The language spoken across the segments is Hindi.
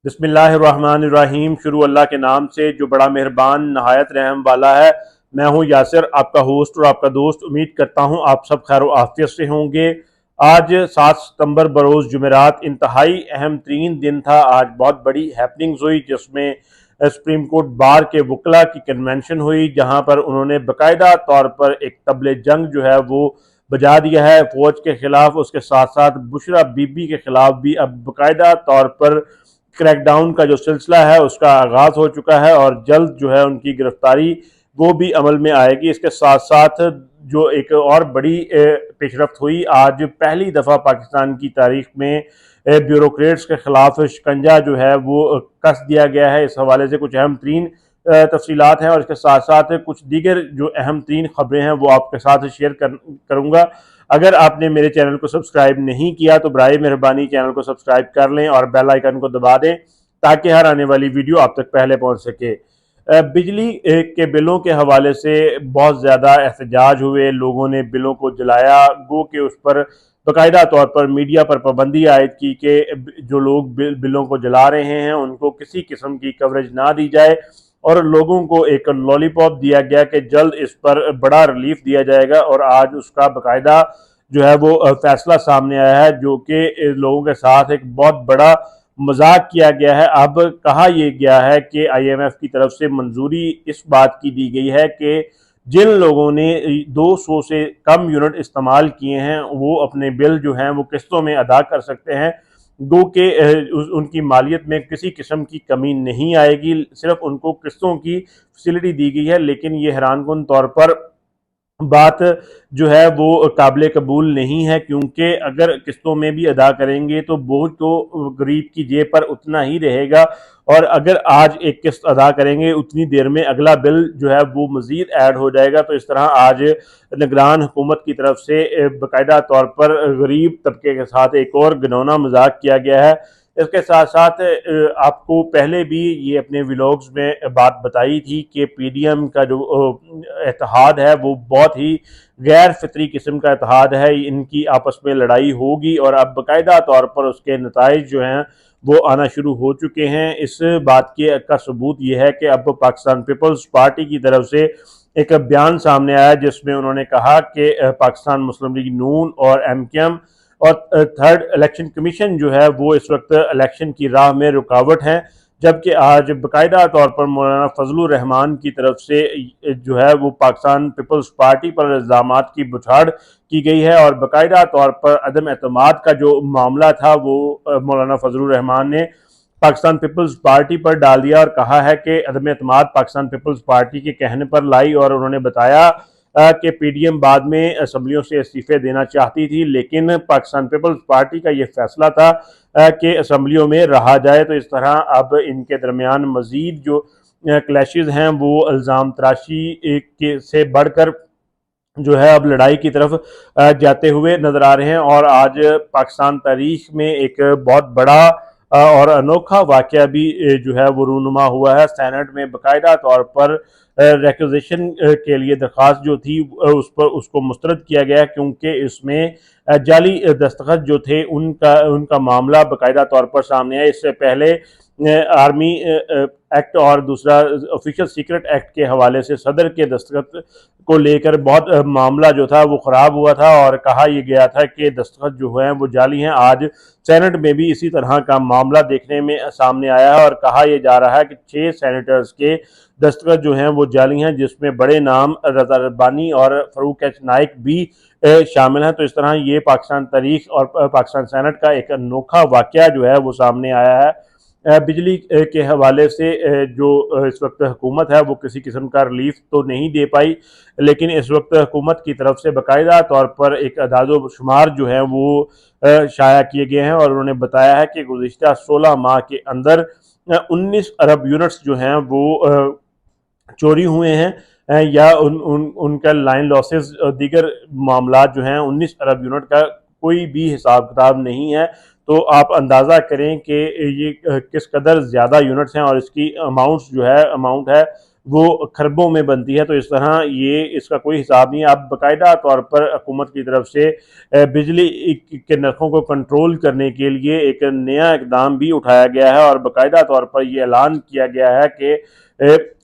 बिस्मिल्लाहिर्रहमानिर्रहीम। शुरू अल्लाह के नाम से जो बड़ा मेहरबान नहायत रहम वाला है। मैं हूँ यासिर, आपका होस्ट और आपका दोस्त। उम्मीद करता हूँ आप सब खैर आफियत से होंगे। आज 7 सितंबर बरोज़ जुमेरात इंतहाई अहम तरीन दिन था। आज बहुत बड़ी हैपनिंग्स हुई जिसमें सुप्रीम कोर्ट बार के वकला की कन्वेंशन हुई, जहाँ पर उन्होंने बाकायदा तौर पर एक तबले जंग जो है वो बजा दिया है फौज के खिलाफ। उसके साथ साथ बुशरा बीबी के खिलाफ भी अब बाकायदा तौर पर क्रैकडाउन का जो सिलसिला है उसका आगाज हो चुका है और जल्द जो है उनकी गिरफ्तारी वो भी अमल में आएगी। इसके साथ साथ जो एक और बड़ी पेशरफ्त हुई, आज पहली दफ़ा पाकिस्तान की तारीख में ब्यूरोक्रेट्स के खिलाफ शिकंजा जो है वो कस दिया गया है। इस हवाले से कुछ अहम तरीन तफसीलात हैं और इसके साथ साथ कुछ दीगर जो अहम तरीन खबरें हैं वो आपके साथ शेयर करूँगा। अगर आपने मेरे चैनल को सब्सक्राइब नहीं किया तो बराए मेहरबानी चैनल को सब्सक्राइब कर लें और बेल आइकन को दबा दें ताकि हर आने वाली वीडियो आप तक पहले पहुंच सके। बिजली के बिलों के हवाले से बहुत ज़्यादा एहतजाज हुए, लोगों ने बिलों को जलाया, गो के उस पर बाकायदा तौर पर मीडिया पर पाबंदी आयद की कि जो लोग बिलों को जला रहे हैं उनको किसी किस्म की कवरेज ना दी जाए और लोगों को एक लॉलीपॉप दिया गया कि जल्द इस पर बड़ा रिलीफ दिया जाएगा। और आज उसका बाकायदा जो है वो फैसला सामने आया है, जो कि लोगों के साथ एक बहुत बड़ा मजाक किया गया है। अब कहा यह गया है कि IMF की तरफ से मंजूरी इस बात की दी गई है कि जिन लोगों ने 200 से कम यूनिट इस्तेमाल किए हैं वो अपने बिल जो हैं वो किस्तों में अदा कर सकते हैं। गो के उनकी मालियत में किसी किस्म की कमी नहीं आएगी, सिर्फ उनको किस्तों की फैसिलिटी दी गई है। लेकिन ये हैरानकुन तौर पर बात जो है वो काबिल कबूल नहीं है, क्योंकि अगर किस्तों में भी अदा करेंगे तो बोझ तो गरीब की जेब पर उतना ही रहेगा और अगर आज एक किस्त अदा करेंगे उतनी देर में अगला बिल जो है वो मजीद ऐड हो जाएगा। तो इस तरह आज निगरान हुकूमत की तरफ से बाकायदा तौर पर गरीब तबके के साथ एक और घिनौना मजाक किया गया है। इसके साथ साथ आपको पहले भी ये अपने व्लॉग्स में बात बताई थी कि PDM का जो इत्तेहाद है वो बहुत ही गैर फितरी किस्म का इत्तेहाद है। इनकी आपस में लड़ाई होगी और अब बाकायदा तौर पर उसके नताइज जो हैं वो आना शुरू हो चुके हैं। इस बात के का सबूत यह है कि अब पाकिस्तान पीपल्स पार्टी की तरफ से एक बयान सामने आया जिसमें उन्होंने कहा कि पाकिस्तान मुस्लिम लीग नून और MKM और थर्ड इलेक्शन कमीशन जो है वो इस वक्त इलेक्शन की राह में रुकावट है। जबकि आज बाकायदा तौर पर मौलाना फजलुर रहमान की तरफ से जो है वो पाकिस्तान पीपल्स पार्टी पर इल्ज़ामात की बुछाड़ की गई है और बाकायदा तौर पर अदम एतमाद का जो मामला था वो मौलाना फजलुर रहमान ने पाकिस्तान पीपल्स पार्टी पर डाल दिया और कहा है कि अदम एतमाद पाकिस्तान पीपल्स पार्टी के कहने पर लाई। और उन्होंने बताया कि PDM बाद में असम्बलियों से इस्तीफे देना चाहती थी, लेकिन पाकिस्तान पीपल्स पार्टी का ये फैसला था कि असम्बलियों में रहा जाए। तो इस तरह अब इनके दरमियान मजीद जो क्लैशेज हैं वो इल्ज़ाम तराशी के से बढ़कर जो है अब लड़ाई की तरफ जाते हुए नजर आ रहे हैं। और आज पाकिस्तान तारीख में एक बहुत बड़ा और अनोखा वाकया भी जो है वो रूनुमा हुआ है। सेनेट में बाकायदा तौर पर रिक्वेजिशन के लिए दरख्वास्त जो थी उस पर उसको मुस्तरद किया गया, क्योंकि इसमें जाली दस्तखत जो थे उनका उनका मामला बाकायदा तौर पर सामने आया। इससे पहले आर्मी एक्ट और दूसरा ऑफिशियल सीक्रेट एक्ट के हवाले से सदर के दस्तखत को लेकर बहुत मामला जो था वो ख़राब हुआ था और कहा यह गया था कि दस्तखत जो हैं वो जाली हैं। आज सेनेट में भी इसी तरह का मामला देखने में सामने आया है और कहा यह जा रहा है कि 6 सेनेटर्स के दस्तखत जो हैं वो जाली हैं, जिसमें बड़े नाम रज़ा रब्बानी और फ़रूक एच नाइक भी शामिल हैं। तो इस तरह ये पाकिस्तान तारीख और पाकिस्तान सेनेट का एक अनोखा वाक़या जो है वो सामने आया है। बिजली के हवाले से जो इस वक्त हुकूमत है वो किसी किस्म का रिलीफ तो नहीं दे पाई, लेकिन इस वक्त हुकूमत की तरफ से बाकायदा तौर पर एक अदाद शुमार जो है वो शाया किए गए हैं और उन्होंने बताया है कि गुज़िश्ता 16 माह के अंदर 19 अरब यूनिट्स जो हैं वो चोरी हुए हैं या उनका लाइन लॉसेस दीगर मामला जो हैं 19 अरब यूनिट का कोई भी हिसाब किताब नहीं है। तो आप अंदाज़ा करें कि ये किस कदर ज़्यादा यूनिट्स हैं और इसकी अमाउंट है वो खरबों में बनती है। तो इस तरह ये इसका कोई हिसाब नहीं है। अब बाकायदा तौर पर हुकूमत की तरफ से बिजली के नरखों को कंट्रोल करने के लिए एक नया इकदाम भी उठाया गया है और बाकायदा तौर पर यह ऐलान किया गया है कि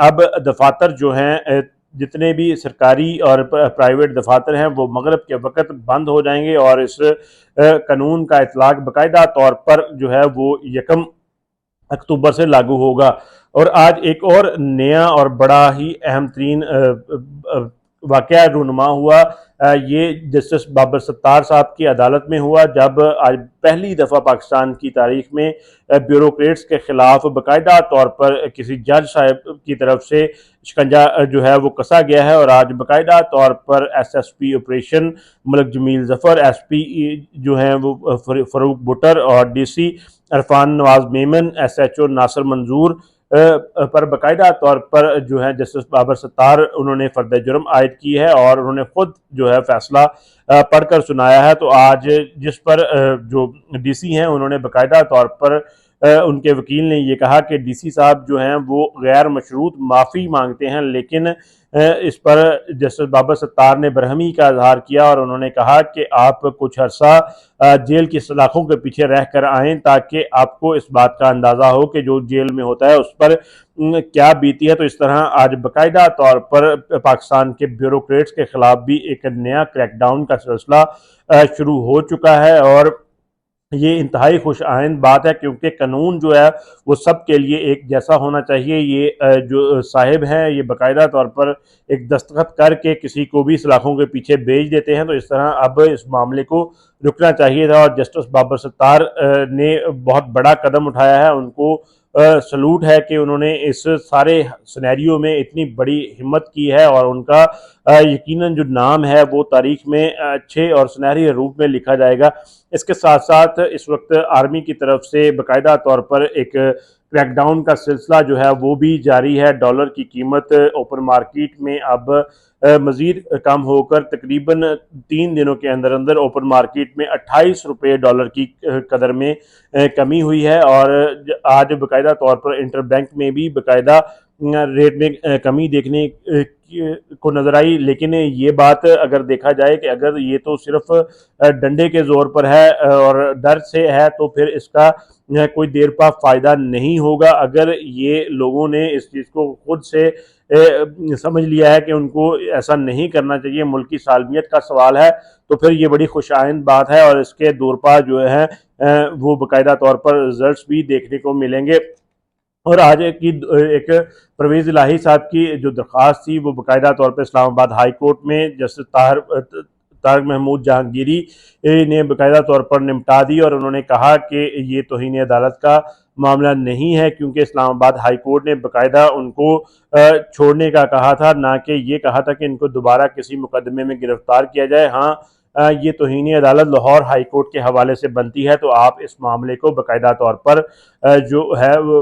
अब दफातर जो हैं, जितने भी सरकारी और प्राइवेट दफातर हैं, वो मगरब के वक्त बंद हो जाएंगे और इस कानून का इतलाक बाकायदा तौर पर जो है वो 1 अक्टूबर से लागू होगा। और आज एक और नया और बड़ा ही अहम तरीन वाकया रूनुमा हुआ। ये जस्टिस बाबर सत्तार साहब की अदालत में हुआ, जब आज पहली दफ़ा पाकिस्तान की तारीख में ब्यूरोक्रेट्स के खिलाफ बाकायदा तौर पर किसी जज साहब की तरफ से शिकंजा जो है वो कसा गया है। और आज बाकायदा तौर पर SSP operation Malik Jameel Zafar, SP जो हैं वो फ़रूक बुटर और DC इरफान नवाज मेमन, SHO नासिर मंजूर पर बाकायदा तौर पर जो है जस्टिस बाबर सत्तार उन्होंने फर्द जुर्म आयद की है और उन्होंने खुद जो है फैसला पढ़कर सुनाया है। तो आज जिस पर जो DC हैं उन्होंने बाकायदा तौर पर उनके वकील ने ये कहा कि DC साहब जो हैं वो गैर मशरूत माफ़ी मांगते हैं, लेकिन इस पर जस्टिस बाबर सत्तार ने बरहमी का इजहार किया और उन्होंने कहा कि आप कुछ अर्सा जेल की सलाखों के पीछे रह कर आएँ ताकि आपको इस बात का अंदाज़ा हो कि जो जेल में होता है उस पर क्या बीती है। तो इस तरह आज बाकायदा तौर पर पाकिस्तान के ब्यूरोक्रेट्स के खिलाफ भी एक नया क्रैकडाउन का सिलसिला शुरू हो चुका है और ये इंतहाई खुश आइंद बात है, क्योंकि कानून जो है वो सब के लिए एक जैसा होना चाहिए। ये जो साहिब हैं ये बाकायदा तौर पर एक दस्तखत करके किसी को भी सलाखों के पीछे भेज देते हैं। तो इस तरह अब इस मामले को रुकना चाहिए था और जस्टिस बाबर सत्तार ने बहुत बड़ा कदम उठाया है। उनको सलूट है कि उन्होंने इस सारे सिनेरियो में इतनी बड़ी हिम्मत की है और उनका यकीनन जो नाम है वो तारीख में अच्छे और सुनहरी रूप में लिखा जाएगा। इसके साथ साथ इस वक्त आर्मी की तरफ से बाकायदा तौर पर एक क्रैकडाउन का सिलसिला जो है वो भी जारी है। डॉलर की कीमत ओपन मार्केट में अब मज़ीद कम होकर तकरीबन 3 दिनों के अंदर अंदर ओपन मार्केट में 28 रुपये डॉलर की कदर में कमी हुई है और आज बाकायदा तौर पर इंटर बैंक में भी बाकायदा रेट में कमी देखने को नजर आई। लेकिन ये बात अगर देखा जाए कि अगर ये तो सिर्फ डंडे के जोर पर है और डर से है, तो फिर इसका कोई देर पा फायदा नहीं होगा। अगर ये लोगों ने इस चीज़ को खुद से समझ लिया है कि उनको ऐसा नहीं करना चाहिए, मुल्क की सालमियत का सवाल है, तो फिर ये बड़ी खुशाइंद बात है और इसके दूरपा जो है वो बाकायदा तौर पर रिजल्ट्स भी देखने को मिलेंगे। और आज की एक परवेज़ इलाही साहब की जो दरख्वास्त थी वो बाकायदा तौर पर इस्लामाबाद हाई कोर्ट में जस्टिस तारिक महमूद जहांगीरी ने बाकायदा तौर पर निपटा दी और उन्होंने कहा कि ये तौहीन अदालत का मामला नहीं है, क्योंकि इस्लामाबाद हाई कोर्ट ने बाकायदा उनको छोड़ने का कहा था, ना कि ये कहा था कि इनको दोबारा किसी मुकदमे में गिरफ्तार किया जाए। हाँ, ये तौहीन अदालत लाहौर हाई कोर्ट के हवाले से बनती है, तो आप इस मामले को बाकायदा तौर पर जो है वो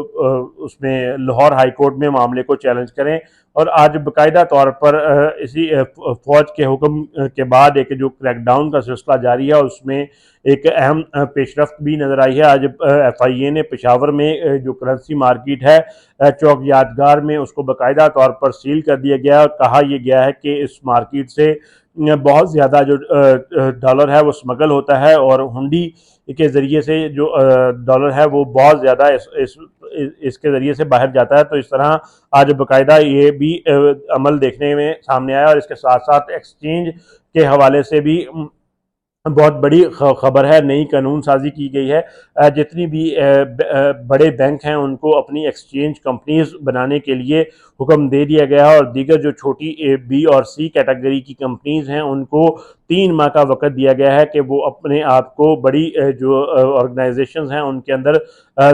उसमें लाहौर हाई कोर्ट में मामले को चैलेंज करें। और आज बाकायदा तौर पर इसी फौज के हुक्म के बाद एक जो क्रैकडाउन का सिलसिला जारी है उसमें एक अहम पेशरफ्त भी नज़र आई है। आज FIA ने पेशावर में जो करेंसी मार्केट है चौक यादगार में उसको बाकायदा तौर पर सील कर दिया गया और कहा यह गया है कि इस मार्केट से बहुत ज़्यादा जो डॉलर है वो स्मगल होता है और हुंडी के ज़रिए से जो डॉलर है वो बहुत ज़्यादा इसके ज़रिए से बाहर जाता है। तो इस तरह आज बाकायदा ये भी अमल देखने में सामने आया और इसके साथ साथ एक्सचेंज के हवाले से भी बहुत बड़ी खबर है। नई कानून साजी की गई है। जितनी भी बड़े बैंक हैं उनको अपनी एक्सचेंज कंपनीज बनाने के लिए हुक्म दे दिया गया है और दीगर जो छोटी B और C कैटेगरी की कंपनीज हैं उनको 3 माह का वक्त दिया गया है कि वो अपने आप को बड़ी जो ऑर्गेनाइजेशंस हैं उनके अंदर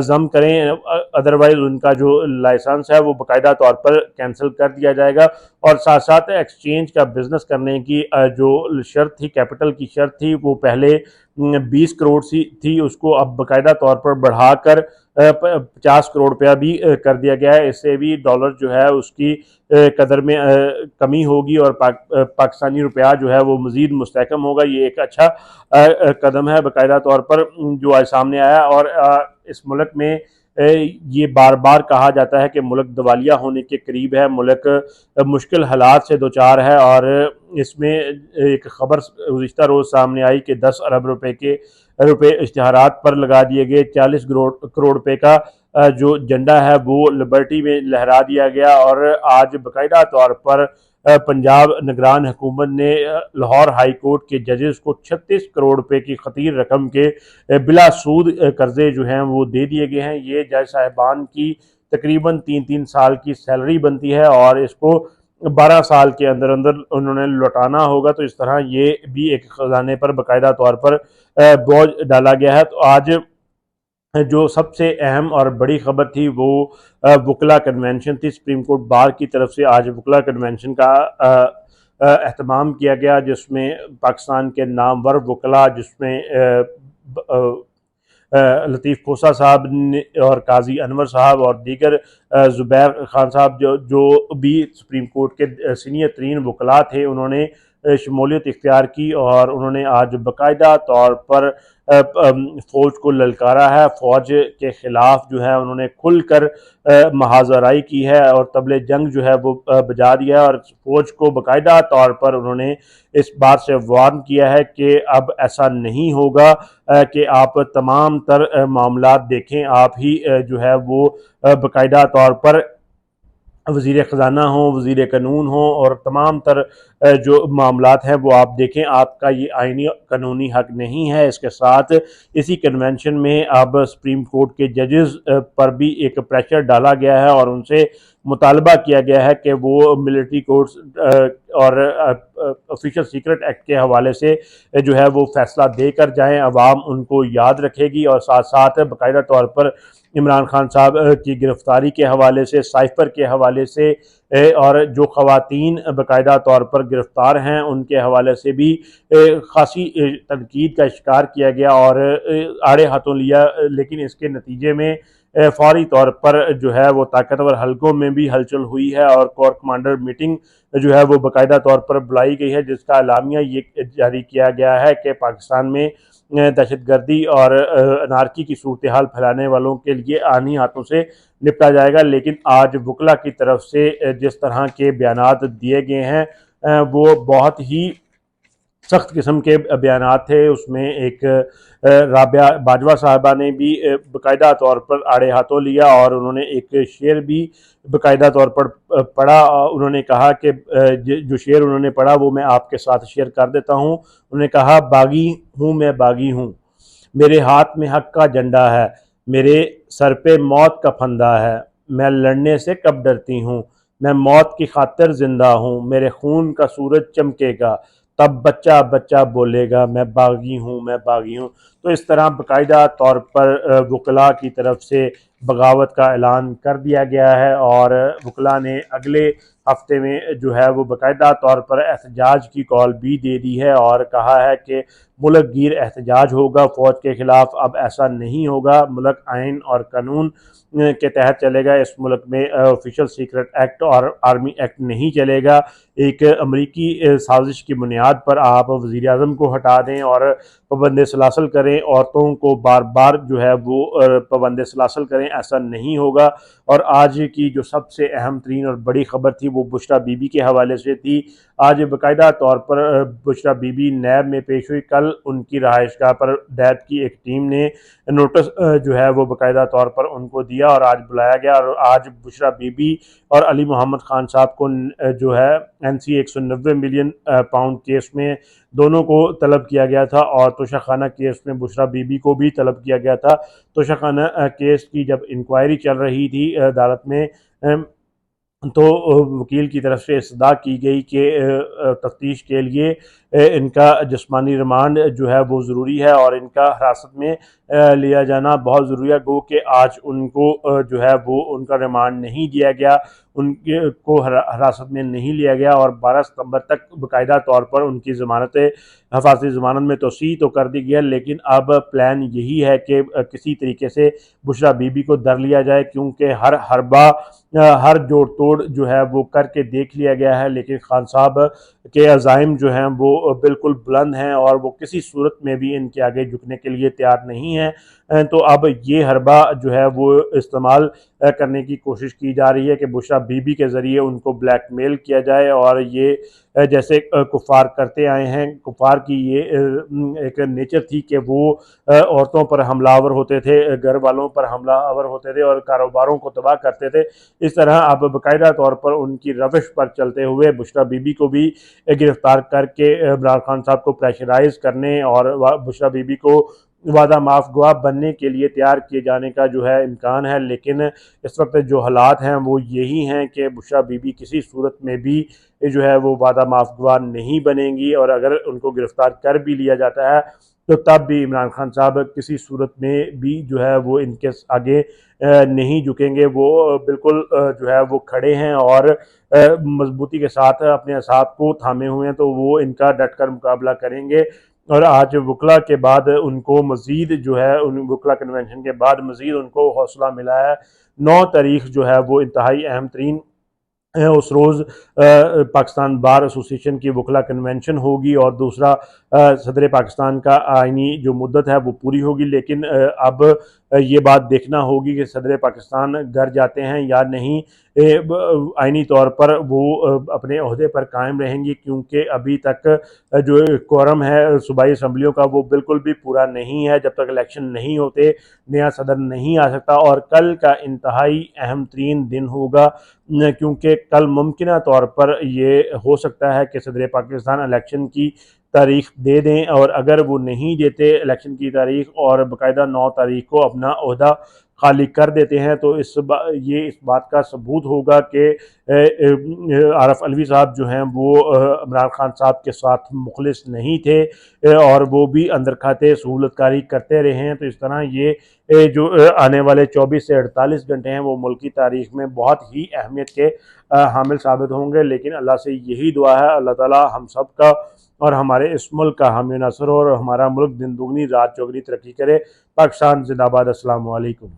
जम करें, अदरवाइज उनका जो लाइसेंस है वो बाकायदा तौर पर कैंसिल कर दिया जाएगा। और साथ साथ एक्सचेंज का बिजनेस करने की जो शर्त थी, कैपिटल की शर्त थी, वो पहले 20 करोड़ थी, उसको अब बाकायदा तौर पर बढ़ाकर 50 करोड़ रुपया भी कर दिया गया है। इससे भी डॉलर जो है उसकी कदर में कमी होगी और पाकिस्तानी रुपया जो है वो मज़ीद मुस्तहकम होगा। ये एक अच्छा कदम है बाकायदा तौर पर जो आज सामने आया। और इस मुल्क में ये बार बार कहा जाता है कि मुल्क दिवालिया होने के करीब है, मुल्क मुश्किल हालात से दो चार है। और इसमें एक खबर गुज़िश्ता रोज़ सामने आई कि 10 अरब रुपए इश्तिहारात पर लगा दिए गए। 40 करोड़ रुपए का जो झंडा है वो लिबर्टी में लहरा दिया गया। और आज बाकायदा तौर पर पंजाब निगरान हुकूमत ने लाहौर हाई कोर्ट के जजेस को 36 करोड़ रुपए की खतीर रकम के बिला सूद कर्जे जो हैं वो दे दिए गए हैं। ये जज साहिबान की तकरीबन 3-3 साल की सैलरी बनती है और इसको 12 साल के अंदर अंदर उन्होंने लौटाना होगा। तो इस तरह ये भी एक खजाने पर बाकायदा तौर पर बोझ डाला गया है। तो आज जो सबसे अहम और बड़ी खबर थी वो वकला कन्वेंशन थी। सुप्रीम कोर्ट बार की तरफ से आज वकला कन्वेंशन का एहतमाम किया गया, जिसमें पाकिस्तान के नामवर वकला, जिसमें लतीफ़ खोसा साहब और काजी अनवर साहब और दीगर ज़ुबैर खान साहब जो भी सुप्रीम कोर्ट के सीनियर तरीन वकला थे, उन्होंने शमूलियत इख्तियार की और उन्होंने आज बाकायदा तौर पर फ़ौज को ललकारा है। फ़ौज के ख़िलाफ़ जो है उन्होंने खुल कर महाजराई की है और तबले जंग जो है वो बजा दिया है। और फ़ौज को बाकायदा तौर पर उन्होंने इस बात से वार्न किया है कि अब ऐसा नहीं होगा कि आप तमाम तर मामलात देखें, आप ही जो है वो बाकायदा तौर पर वज़ीर ख़जाना हो, वज़ीर कानून हो और तमाम तर जो मामलात हैं वो आप देखें, आपका ये आइनी कानूनी हक़ नहीं है। इसके साथ इसी कन्वेंशन में अब सुप्रीम कोर्ट के जजेस पर भी एक प्रेशर डाला गया है और उनसे मुतालबा किया गया है कि वो मिलिट्री कोर्ट्स और ऑफिशियल सीक्रेट एक्ट के हवाले से जो है वो फैसला देकर जाएँ। अवाम उनको याद रखेगी और साथ साथ बाकायदा तौर पर इमरान खान साहब की गिरफ्तारी के हवाले से, साइफर के हवाले से और जो ख़वातीन बाकायदा तौर पर गिरफ़्तार हैं उनके हवाले से भी ख़ासी तनकीद का शिकार किया गया और आड़े हाथों लिया। लेकिन इसके नतीजे में फ़ौरी तौर पर जो है वो ताकतवर हलकों में भी हलचल हुई है और कोर कमांडर मीटिंग जो है वो बाकायदा तौर पर बुलाई गई है, जिसका एलामिया ये जारी किया गया है कि पाकिस्तान में दहशतगर्दी और अनारकी की सूरत हाल फैलाने वालों के लिए आनी हाथों से निपटा जाएगा। लेकिन आज वकला की तरफ से जिस तरह के बयानात दिए गए हैं वो बहुत ही सख्त किस्म के बयानात थे। उसमें एक राबिया बाजवा साहबा ने भी बाकायदा तौर पर आड़े हाथों लिया और उन्होंने एक शेर भी बाकायदा तौर पर पढ़ा। उन्होंने कहा कि जो शेर उन्होंने पढ़ा वो मैं आपके साथ शेयर कर देता हूँ। उन्होंने कहा, बागी हूँ मैं बागी हूँ, मेरे हाथ में हक का झंडा है, मेरे सर पे मौत का फंदा है, मैं लड़ने से कब डरती हूँ, मैं मौत की खातिर जिंदा हूँ, मेरे खून का सूरज चमकेगा तब बच्चा बच्चा बोलेगा मैं बागी हूँ मैं बागी हूँ। तो इस तरह बाकायदा तौर पर वकला की तरफ से बगावत का ऐलान कर दिया गया है और वकला ने अगले हफ्ते में जो है वो बाकायदा तौर पर एहतजाज की कॉल भी दे दी है और कहा है कि मुल्क गिर एहतजाज होगा फ़ौज के ख़िलाफ़। अब ऐसा नहीं होगा, मुल्क आइन और कानून के तहत चलेगा। इस मुल्क में ऑफिशियल सीक्रेट एक्ट और आर्मी एक्ट नहीं चलेगा। एक अमरीकी साजिश की बुनियाद पर आप वज़ीर आज़म को हटा दें और पाबंद सलासल करें, औरतों को बार बार जो है वो पाबंद सलासल करें, ऐसा नहीं होगा। और आज की जो सबसे अहम तरीन और बड़ी ख़बर थी वो बुशरा बीबी के हवाले से थी। आज बाकायदा तौर पर बुशरा बीबी नैब में पेश हुई। कल उनकी रहायशगाह पर नैब की एक टीम ने नोटिस जो है वो बाकायदा तौर पर उनको दिया और आज बुलाया गया। और आज बुशरा बीबी और अली मोहम्मद खान साहब को जो है NC 190 मिलियन पाउंड केस में दोनों को तलब किया गया था और तोशाखाना केस में बुशरा बीबी को भी तलब किया गया था। तोशाखाना केस की जब इंक्वायरी चल रही थी अदालत में तो वकील की तरफ से इस्तदा की गई कि तफ्तीश के लिए इनका जिस्मानी रिमांड जो है वो ज़रूरी है और इनका हिरासत में लिया जाना बहुत ज़रूरी है। गो कि आज उनको जो है वो उनका रिमांड नहीं दिया गया, उनके को हिरासत में नहीं लिया गया और 12 सितंबर तक बाकायदा तौर पर उनकी ज़मानत हिफाजती ज़मानत में तोसी तो कर दी गई है। लेकिन अब प्लान यही है कि किसी तरीके से बुशरा बीबी को दर लिया जाए, क्योंकि हर हरबा हर जोड़ तोड़ जो है वो करके देख लिया गया है। लेकिन खान साहब के अज़ाइम जो हैं वो वो बिल्कुल बुलंद हैं और वो किसी सूरत में भी इनके आगे झुकने के लिए तैयार नहीं हैं। तो अब ये हरबा जो है वो इस्तेमाल करने की कोशिश की जा रही है कि बुशरा बीबी के ज़रिए उनको ब्लैकमेल किया जाए और ये जैसे कुफ़ार करते आए हैं, कुफ़ार की ये एक नेचर थी कि वो औरतों पर हमलावर होते थे, घर वालों पर हमलावर होते थे और कारोबारों को तबाह करते थे। इस तरह अब बाकायदा तौर पर उनकी रविश पर चलते हुए बुशरा बीबी को भी गिरफ्तार करके इमरान खान साहब को प्रेशराइज करने और बुशरा बीबी को वादा माफ गवाह बनने के लिए तैयार किए जाने का जो है इम्कान है। लेकिन इस वक्त जो हालात हैं वो यही हैं कि बुशरा बीबी किसी सूरत में भी जो है वो वादा माफ गवाह नहीं बनेंगी और अगर उनको गिरफ्तार कर भी लिया जाता है तो तब भी इमरान खान साहब किसी सूरत में भी जो है वो इनके आगे नहीं झुकेंगे। वो बिल्कुल जो है वो खड़े हैं और मजबूती के साथ अपने असाब को थामे हुए हैं, तो वो इनका डट कर मुकाबला करेंगे। और आज वकला के बाद उनको मज़ीद जो है उन वकला कन्वेंशन के बाद मज़ीद उनको हौसला मिला है। 9 तारीख जो है वो इंतहाई अहम तरीन उस रोज़ पाकिस्तान बार एसोसिएशन की वकला कन्वेंशन होगी और दूसरा सदर पाकिस्तान का आइनी जो मुद्दत है वो पूरी होगी। लेकिन अब ये बात देखना होगी कि सदर पाकिस्तान घर जाते हैं या नहीं। आइनी तौर पर वो अपने ओहदे पर कायम रहेंगी, क्योंकि अभी तक जो कोरम है सूबाई असम्बलियों का वो बिल्कुल भी पूरा नहीं है। जब तक इलेक्शन नहीं होते नया सदर नहीं आ सकता और कल का इंतहाई अहम तरीन दिन होगा, क्योंकि कल मुमकिन तौर पर ये हो सकता है कि सदर पाकिस्तान इलेक्शन की तारीख दे दें और अगर वो नहीं देते इलेक्शन की तारीख और बाकायदा 9 तारीख को अपना ओहदा खाली कर देते हैं तो ये इस बात का सबूत होगा कि आरफ अलवी साहब जो हैं वो इमरान खान साहब के साथ मुखलिस नहीं थे और वो भी अंदर खाते सहूलतकारी करते रहे हैं। तो इस तरह ये जो आने वाले 24 से 48 घंटे हैं वो मुल्क की तारीख में बहुत ही अहमियत के हामिल साबित होंगे। लेकिन अल्लाह से यही दुआ है अल्लाह ताला हम सब का और हमारे इस मुल्क का हामी नसर हो और हमारा मुल्क दिन दुगनी रात चौगनी तरक्की करे। पाकिस्तान जिंदाबाद। अस्सलाम वालेकुम।